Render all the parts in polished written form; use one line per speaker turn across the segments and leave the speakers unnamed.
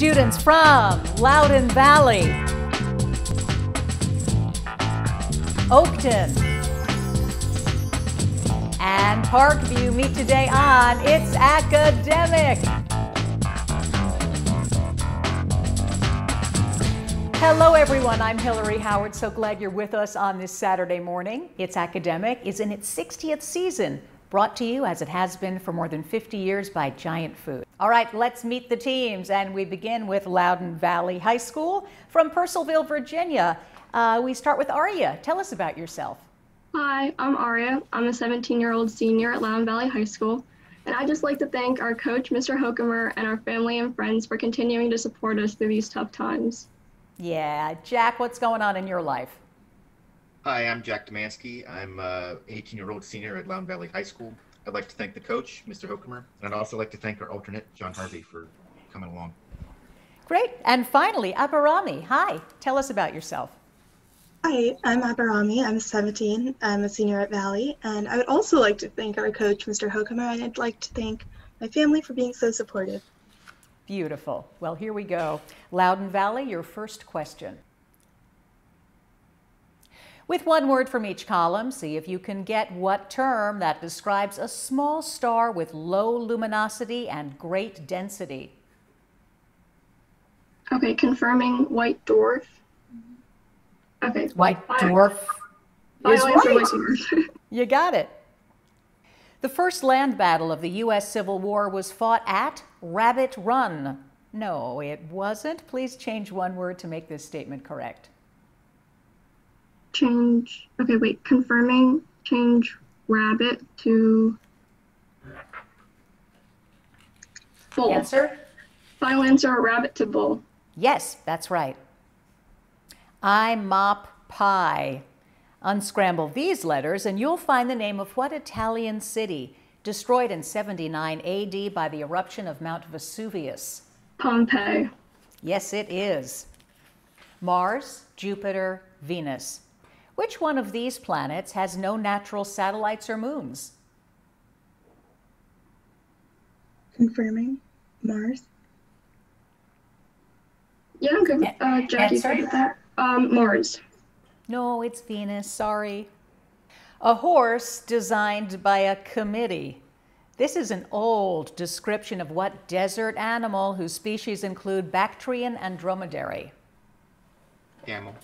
Students from Loudoun Valley, Oakton and Park View meet today on It's Academic. Hello everyone, I'm Hillary Howard. So glad you're with us on this Saturday morning. It's Academic is in its 60th season, brought to you as it has been for more than 50 years by Giant Food. All right, let's meet the teams, and we begin with Loudoun Valley High School from Purcellville, Virginia. We start with Aria. Tell us about yourself.
Hi, I'm Aria. I'm a 17-year-old senior at Loudoun Valley High School, and I'd just like to thank our coach, Mr. Hokemer, and our family and friends for continuing to support us through these tough times.
Yeah, Jack, what's going on in your life?
Hi, I'm Jack Demansky. I'm an 18-year-old senior at Loudoun Valley High School. I'd like to thank the coach, Mr. Hokemer, and I'd also like to thank our alternate, John Harvey, for coming along.
Great. And finally, Abarami. Hi, tell us about yourself.
Hi, I'm Abarami. I'm 17. I'm a senior at Valley, and I would also like to thank our coach, Mr. Hokemer, and I'd like to thank my family for being so supportive.
Beautiful. Well, here we go. Loudoun Valley, your first question. With one word from each column, see if you can get what term that describes a small star with low luminosity and great density.
Okay, confirming white dwarf. Okay.
White dwarf is right. You got it. The first land battle of the U.S. Civil War was fought at Rabbit Run. No, it wasn't. Please change one word to make this statement correct.
Okay, wait, confirming, change rabbit to bull.
Answer?
Final answer, rabbit to bull.
Yes, that's right. I mop pie. Unscramble these letters and you'll find the name of what Italian city destroyed in 79 AD by the eruption of Mount Vesuvius?
Pompeii.
Yes, it is. Mars, Jupiter, Venus. Which one of these planets has no natural satellites or moons?
Confirming, Mars.
Yeah, I'm good. Jackie said that. Mars.
No, it's Venus, sorry. A horse designed by a committee. This is an old description of what desert animal whose species include Bactrian and dromedary?
Camel.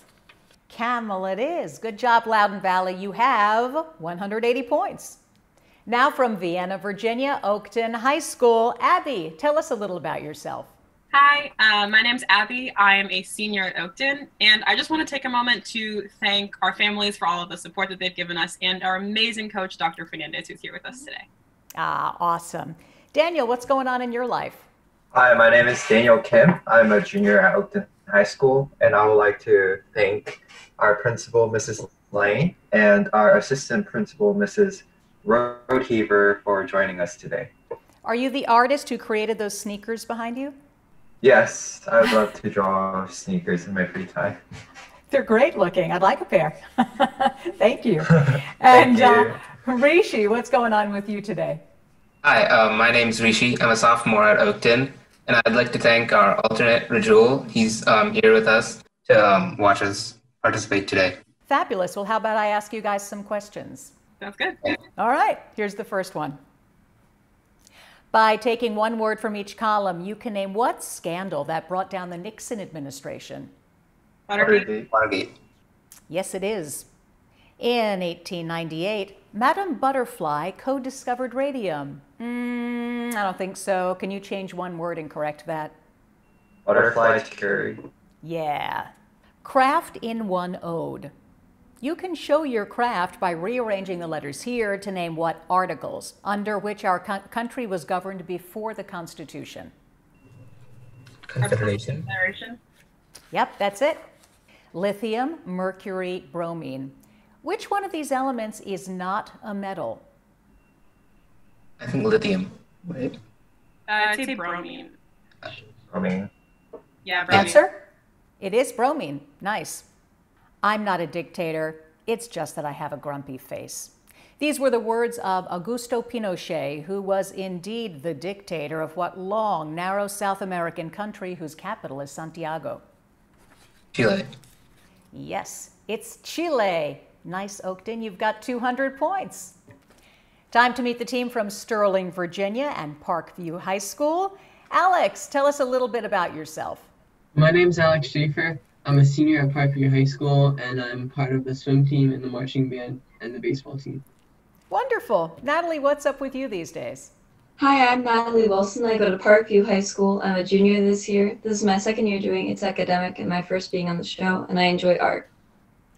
Camel it is. Good job, Loudoun Valley. You have 180 points. Now from Vienna, Virginia, Oakton High School. Abby, tell us a little about yourself.
Hi, my name's Abby. I am a senior at Oakton, and I just want to take a moment to thank our families for all of the support that they've given us and our amazing coach, Dr. Fernandez, who's here with us today.
Ah, awesome. Daniel, what's going on in your life?
Hi, my name is Daniel Kim. I'm a junior at Oakton High School, and I would like to thank our principal, Mrs. Lane, and our assistant principal, Mrs. Roadheaver, for joining us today.
Are you the artist who created those sneakers behind you?
Yes, I would love to draw sneakers in my free time.
They're great looking. I'd like a pair. Thank you.
Thank you.
Rishi, what's going on with you today?
Hi, my name's Rishi. I'm a sophomore at Oakton, and I'd like to thank our alternate, Rajul. He's here with us to watch us participate today.
Fabulous. Well, how about I ask you guys some questions?
Sounds good.
All right, here's the first one. By taking one word from each column, you can name what scandal that brought down the Nixon administration?
Watergate.
Watergate.
Yes, it is. In 1898, Madame Butterfly co-discovered radium. I don't think so. Can you change one word and correct that?
Butterfly cherry.
Yeah. Craft in one ode. You can show your craft by rearranging the letters here to name what articles under which our country was governed before the Constitution.
Confederation.
Yep, that's it. Lithium, mercury, bromine. Which one of these elements is not a metal?
I think lithium. Wait.
I'd say bromine.
Bromine.
Yeah, bromine.
Answer? It is bromine. Nice. I'm not a dictator. It's just that I have a grumpy face. These were the words of Augusto Pinochet, who was indeed the dictator of what long, narrow South American country whose capital is Santiago?
Chile.
Yes, it's Chile. Nice, Oakton. You've got 200 points. Time to meet the team from Sterling, Virginia and Park View High School. Alex, tell us a little bit about yourself.
My name's Alex Schaefer. I'm a senior at Park View High School, and I'm part of the swim team and the marching band and the baseball team.
Wonderful. Natalie, what's up with you these days?
Hi, I'm Natalie Wilson. I go to Parkview High School. I'm a junior this year. This is my second year doing It's Academic and my first being on the show, and I enjoy art.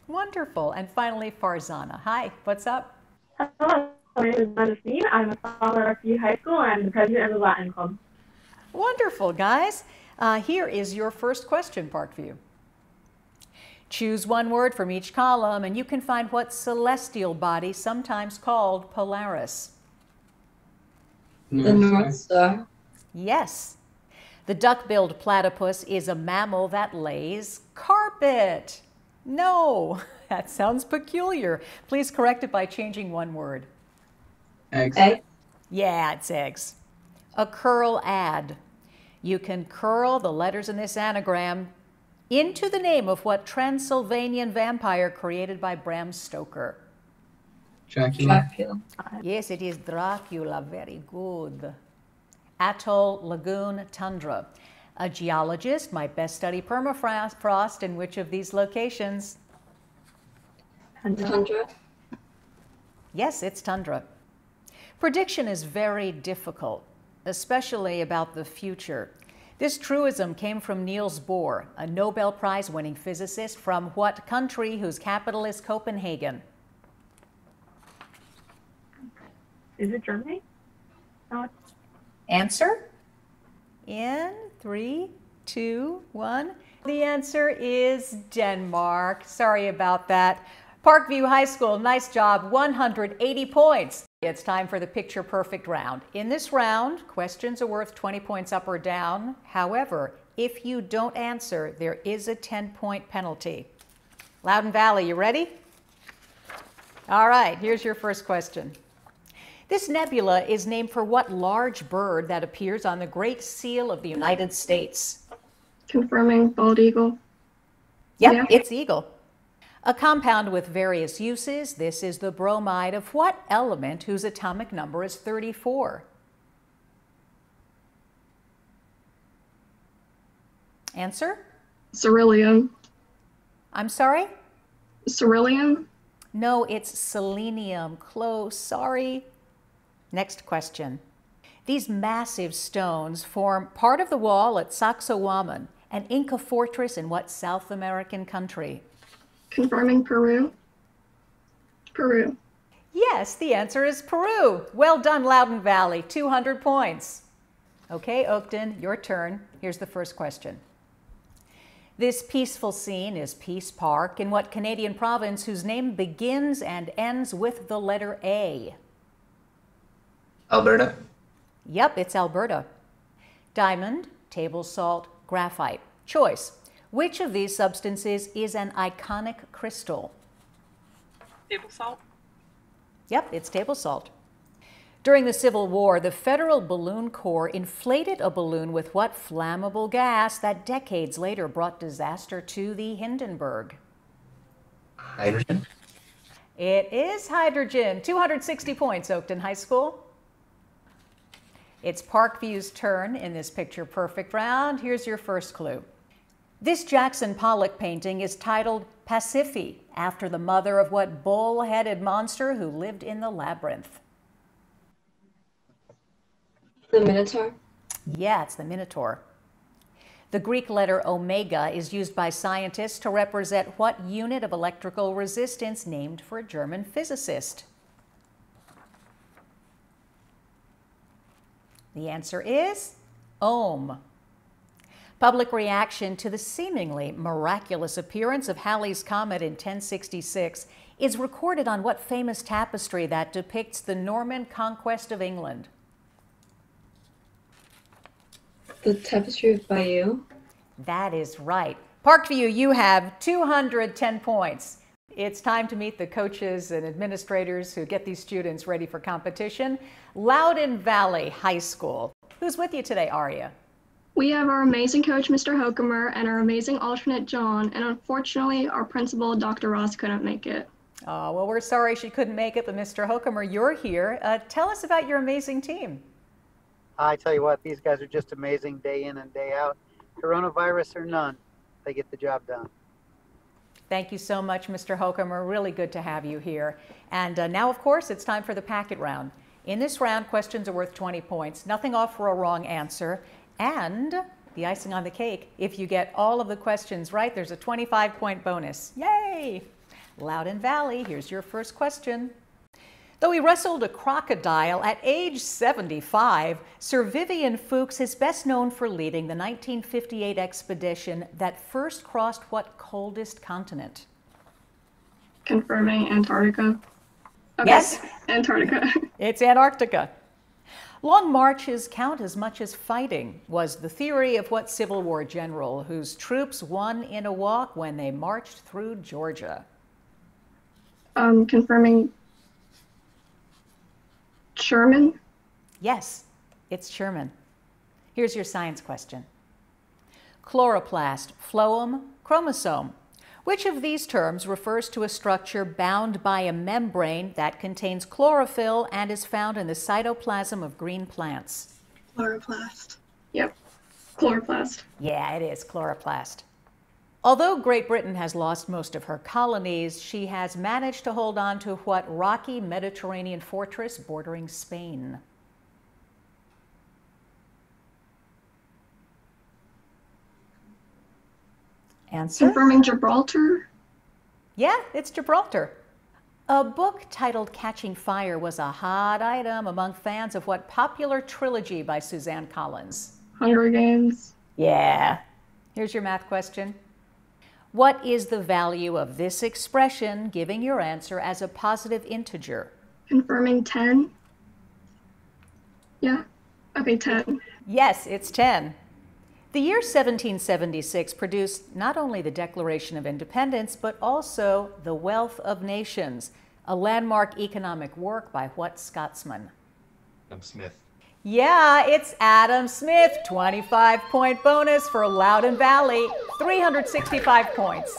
Wonderful. And finally, Farzana. Hi, what's up?
Hello, my name is Madison. I'm a sophomore at Parkview High School and I'm the president of the Latin Club.
Wonderful, guys. Here is your first question, Parkview. Choose one word from each column, and you can find what celestial body, sometimes called Polaris.
The North Star.
Yes. The duck-billed platypus is a mammal that lays carpet. No, that sounds peculiar. Please correct it by changing one word.
Eggs.
Egg.
Yeah, it's eggs. A curl ad. You can curl the letters in this anagram into the name of what Transylvanian vampire created by Bram Stoker?
Dracula.
Dracula.
Yes, it is Dracula. Very good. Atoll, lagoon, tundra. A geologist might best study permafrost in which of these locations?
Tundra.
Yes, it's tundra. Prediction is very difficult, especially about the future. This truism came from Niels Bohr, a Nobel Prize-winning physicist from what country whose capital is Copenhagen?
Is it Germany? No.
Answer? In 3, 2, 1. The answer is Denmark. Sorry about that. Parkview High School, nice job, 180 points. It's time for the picture perfect round. In this round, questions are worth 20 points up or down. However, if you don't answer, there is a 10-point penalty. Loudoun Valley, you ready? All right, here's your first question. This nebula is named for what large bird that appears on the Great Seal of the United States?
Confirming bald eagle.
Yep,
Yeah.
it's eagle. A compound with various uses, this is the bromide of what element whose atomic number is 34? Answer?
Cerulean.
I'm sorry?
Cerulean.
No, it's selenium. Close, sorry. Next question. These massive stones form part of the wall at Sacsayhuaman, an Inca fortress in what South American country?
Confirming Peru. Peru.
Yes, the answer is Peru. Well done, Loudoun Valley, 200 points. Okay, Oakton, your turn. Here's the first question. This peaceful scene is Peace Park in what Canadian province whose name begins and ends with the letter A?
Alberta.
Yep, it's Alberta. Diamond, table salt, graphite. Choice. Which of these substances is an iconic crystal?
Table salt.
Yep, it's table salt. During the Civil War, the Federal Balloon Corps inflated a balloon with what flammable gas that decades later brought disaster to the Hindenburg?
Hydrogen.
It is hydrogen. 260 points, Oakton High School. It's Parkview's turn in this picture perfect round. Here's your first clue. This Jackson Pollock painting is titled Pasiphae, after the mother of what bull-headed monster who lived in the labyrinth?
The Minotaur.
Yeah, it's the Minotaur. The Greek letter omega is used by scientists to represent what unit of electrical resistance named for a German physicist? The answer is ohm. Public reaction to the seemingly miraculous appearance of Halley's Comet in 1066 is recorded on what famous tapestry that depicts the Norman conquest of England?
The Tapestry of Bayeux.
That is right. Parkview, you have 210 points. It's time to meet the coaches and administrators who get these students ready for competition. Loudoun Valley High School. Who's with you today, Aria?
We have our amazing coach, Mr. Hokemer, and our amazing alternate, John, and unfortunately, our principal, Dr. Ross, couldn't make it.
Oh, well, we're sorry she couldn't make it, but Mr. Hokemer, you're here. Tell us about your amazing team.
I tell you what, these guys are just amazing day in and day out. Coronavirus or none, they get the job done.
Thank you so much, Mr. Hokemer. Really good to have you here. And now, of course, it's time for the packet round. In this round, questions are worth 20 points. Nothing off for a wrong answer. And the icing on the cake, if you get all of the questions right, there's a 25-point bonus. Yay! Loudoun Valley, here's your first question. Though he wrestled a crocodile at age 75, Sir Vivian Fuchs is best known for leading the 1958 expedition that first crossed what coldest continent?
Confirming Antarctica. Okay.
Yes.
Antarctica.
It's Antarctica. Long marches count as much as fighting was the theory of what Civil War general whose troops won in a walk when they marched through Georgia?
Confirming Sherman.
Yes, it's Sherman. Here's your science question. Chloroplast, phloem, chromosome. Which of these terms refers to a structure bound by a membrane that contains chlorophyll and is found in the cytoplasm of green plants?
Chloroplast. Yep, chloroplast.
Yeah, it is chloroplast. Although Great Britain has lost most of her colonies, she has managed to hold on to what rocky Mediterranean fortress bordering Spain? Answer?
Confirming Gibraltar.
Yeah, it's Gibraltar. A book titled Catching Fire was a hot item among fans of what popular trilogy by Suzanne Collins?
Hunger Games.
Yeah. Here's your math question. What is the value of this expression, giving your answer as a positive integer?
Confirming 10. Yeah. Okay, 10.
Yes, it's 10. The year 1776 produced not only the Declaration of Independence, but also The Wealth of Nations, a landmark economic work by what Scotsman?
Adam Smith.
Yeah, it's Adam Smith. 25-point bonus for Loudoun Valley. 365 points.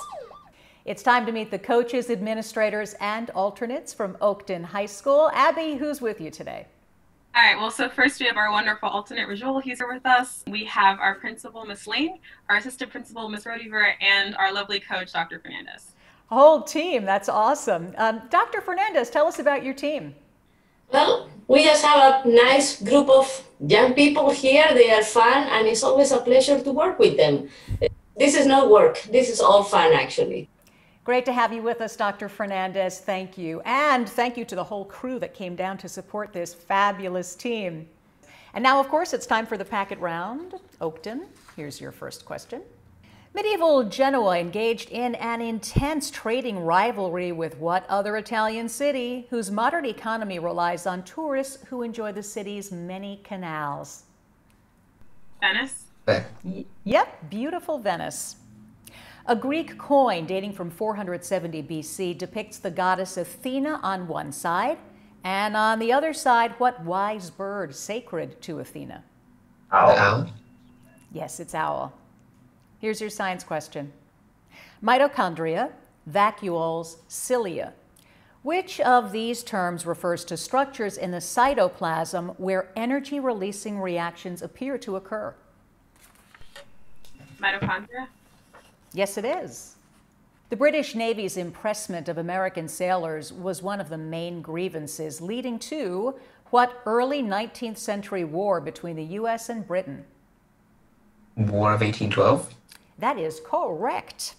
It's time to meet the coaches, administrators, and alternates from Oakton High School. Abby, who's with you today?
All right, well, so first we have our wonderful alternate, Rajul. He's here with us. We have our principal, Miss Lane, our assistant principal, Miss Rodiver, and our lovely coach, Dr. Fernandez.
A whole team, that's awesome. Dr. Fernandez, tell us about your team.
Well, we just have a nice group of young people here. They are fun, and it's always a pleasure to work with them. This is not work. This is all fun, actually.
Great to have you with us, Dr. Fernandez. Thank you. And thank you to the whole crew that came down to support this fabulous team. And now, of course, it's time for the packet round. Oakton, here's your first question. Medieval Genoa engaged in an intense trading rivalry with what other Italian city whose modern economy relies on tourists who enjoy the city's many canals?
Venice?
Yep, beautiful Venice. A Greek coin dating from 470 BC depicts the goddess Athena on one side, and on the other side, what wise bird sacred to Athena?
Owl.
Yes, it's owl. Here's your science question. Mitochondria, vacuoles, cilia. Which of these terms refers to structures in the cytoplasm where energy-releasing reactions appear to occur?
Mitochondria?
Yes, it is. The British Navy's impressment of American sailors was one of the main grievances leading to what early 19th century war between the U.S. and Britain?
War of 1812?
That is correct.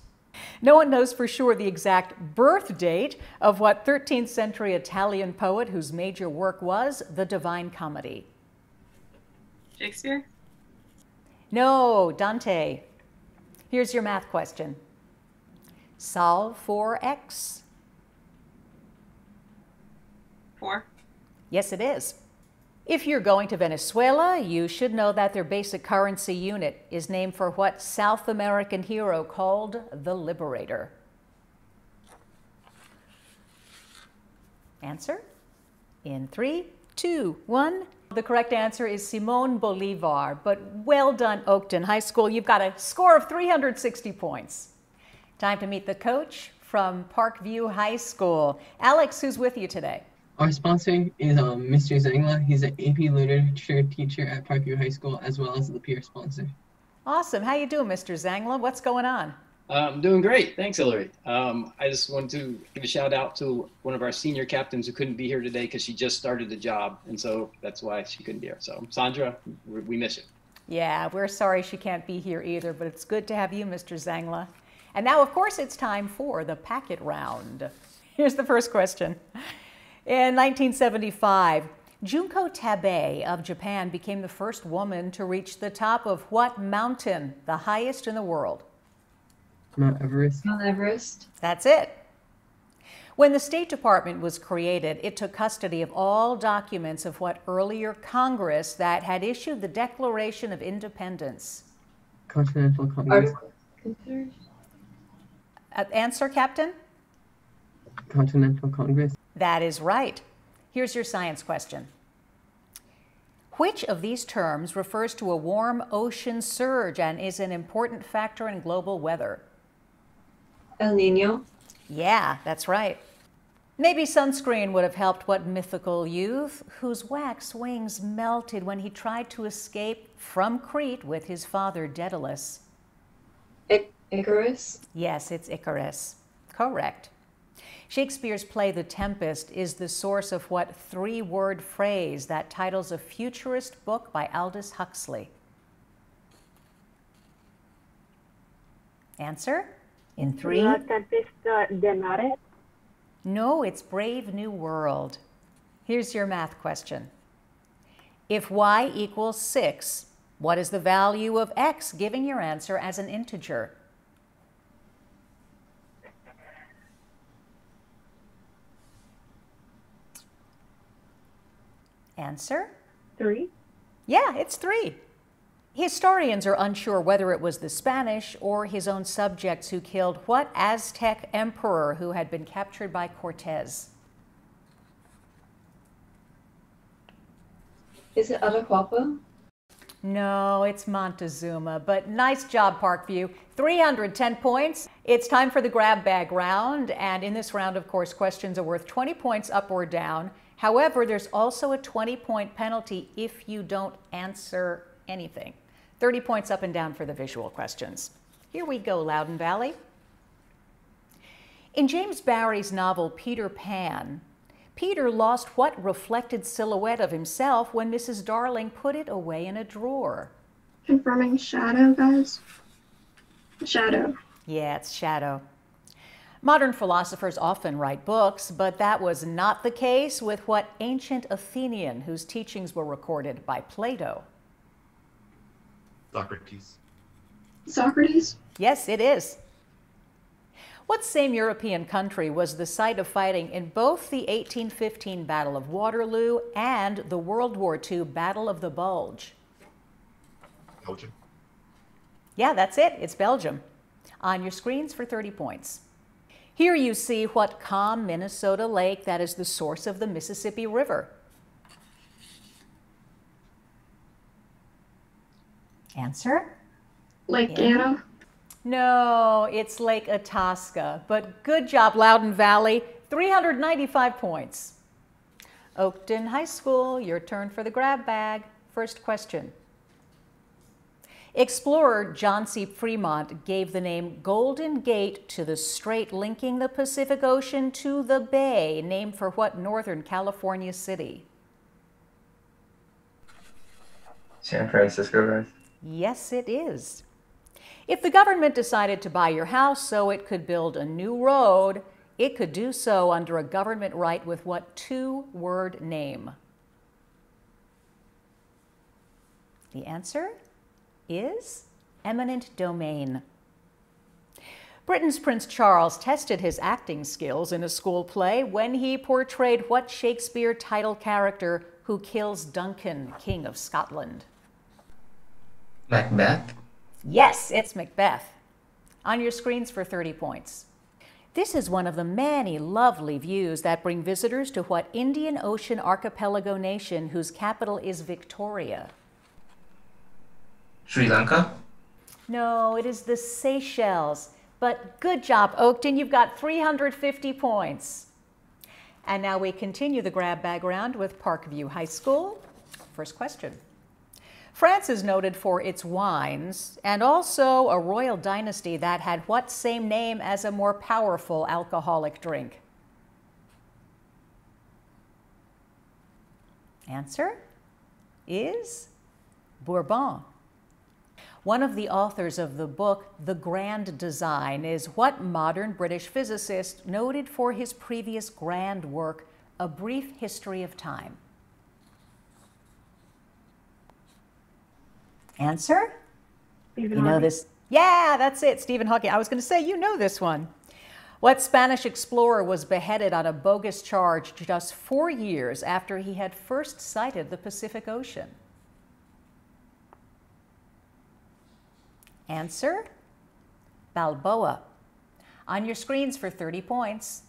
No one knows for sure the exact birth date of what 13th century Italian poet whose major work was The Divine Comedy.
Shakespeare?
No, Dante. Here's your math question. Solve for x.
4.
Yes, it is. If you're going to Venezuela, you should know that their basic currency unit is named for what South American hero called the Liberator? Answer in 3, 2, 1. The correct answer is Simón Bolívar, but well done, Oakton High School. You've got a score of 360 points. Time to meet the coach from Park View High School. Alex, who's with you today?
Our sponsor is Mr. Zangla. He's an AP literature teacher at Park View High School, as well as the peer sponsor.
Awesome. How you doing, Mr. Zangla? What's going on?
I'm doing great. Thanks, Hillary. I just want to give a shout out to one of our senior captains who couldn't be here today because she just started the job. And so that's why she couldn't be here. So Sandra, we miss you.
Yeah, we're sorry she can't be here either, but it's good to have you, Mr. Zangla. And now, of course, it's time for the packet round. Here's the first question. In 1975, Junko Tabei of Japan became the first woman to reach the top of what mountain, the highest in the world?
Mount Everest.
Mount Everest.
That's it. When the State Department was created, it took custody of all documents of what earlier Congress that had issued the Declaration of Independence?
Continental Congress.
Answer, Captain?
Continental Congress.
That is right. Here's your science question. Which of these terms refers to a warm ocean surge and is an important factor in global weather?
El Nino.
Yeah, that's right. Maybe sunscreen would have helped what mythical youth whose wax wings melted when he tried to escape from Crete with his father Daedalus?
Icarus?
Yes, it's Icarus. Correct. Shakespeare's play The Tempest is the source of what three-word phrase that titles a futurist book by Aldous Huxley? Answer? In 3.
La Tempesta de Mare.
No, it's Brave New World. Here's your math question. If y equals 6, what is the value of x, giving your answer as an integer? Answer?
3.
Yeah, it's 3. Historians are unsure whether it was the Spanish or his own subjects who killed what Aztec emperor who had been captured by Cortez?
Is it Atahualpa?
No, it's Montezuma, but nice job, Parkview. 310 points. It's time for the grab bag round, and in this round, of course, questions are worth 20 points up or down. However, there's also a 20-point penalty if you don't answer anything. 30 points up and down for the visual questions. Here we go, Loudoun Valley. In James Barrie's novel Peter Pan, Peter lost what reflected silhouette of himself when Mrs. Darling put it away in a drawer?
Confirming shadow, guys. Shadow.
Yeah, it's shadow. Modern philosophers often write books, but that was not the case with what ancient Athenian whose teachings were recorded by Plato?
Socrates.
Socrates?
Yes, it is. What same European country was the site of fighting in both the 1815 Battle of Waterloo and the World War II Battle of the Bulge?
Belgium.
Yeah, that's it. It's Belgium. On your screens for 30 points. Here you see what calm Minnesota lake that is the source of the Mississippi River. Answer?
Lake Anna?
No, it's Lake Itasca, but good job, Loudoun Valley. 395 points. Oakton High School, your turn for the grab bag. First question. Explorer John C. Fremont gave the name Golden Gate to the strait linking the Pacific Ocean to the bay, named for what Northern California city?
San Francisco, guys.
Yes, it is. If the government decided to buy your house so it could build a new road, it could do so under a government right with what two-word name? The answer is eminent domain. Britain's Prince Charles tested his acting skills in a school play when he portrayed what Shakespeare title character who kills Duncan, King of Scotland?
Macbeth.
Yes, it's Macbeth. On your screens for 30 points. This is one of the many lovely views that bring visitors to what Indian Ocean archipelago nation whose capital is Victoria?
Sri Lanka?
No, it is the Seychelles. But good job, Oakton. You've got 350 points. And now we continue the grab bag round with Parkview High School. First question. France is noted for its wines and also a royal dynasty that had what same name as a more powerful alcoholic drink? Answer is Bourbon. One of the authors of the book, The Grand Design, is what modern British physicist noted for his previous grand work, A Brief History of Time? Answer?
Stephen
You know
Hawking.
this? Yeah, that's it, Stephen Hawking. I was going to say, you know this one. What Spanish explorer was beheaded on a bogus charge just 4 years after he had first sighted the Pacific Ocean? Answer? Balboa. On your screens for 30 points.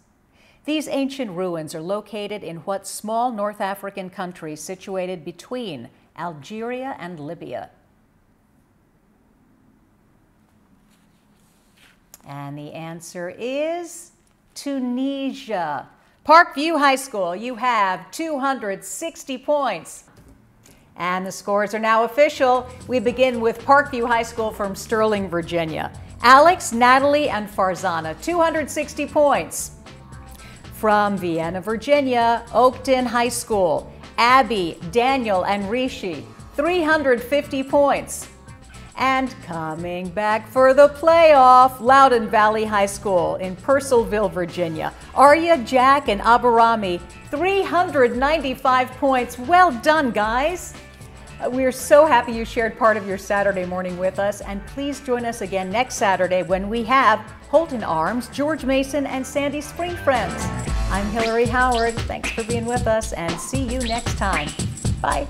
These ancient ruins are located in what small North African country situated between Algeria and Libya? And the answer is Tunisia. Parkview High School, you have 260 points. And the scores are now official. We begin with Parkview High School from Sterling, Virginia. Alex, Natalie, and Farzana, 260 points. From Vienna, Virginia, Oakton High School. Abby, Daniel, and Rishi, 350 points. And coming back for the playoff, Loudoun Valley High School in Purcellville, Virginia. Arya, Jack, and Abarami, 395 points. Well done, guys. We're so happy you shared part of your Saturday morning with us, and please join us again next Saturday when we have Holton Arms, George Mason, and Sandy Spring Friends. I'm Hillary Howard. Thanks for being with us, and see you next time. Bye.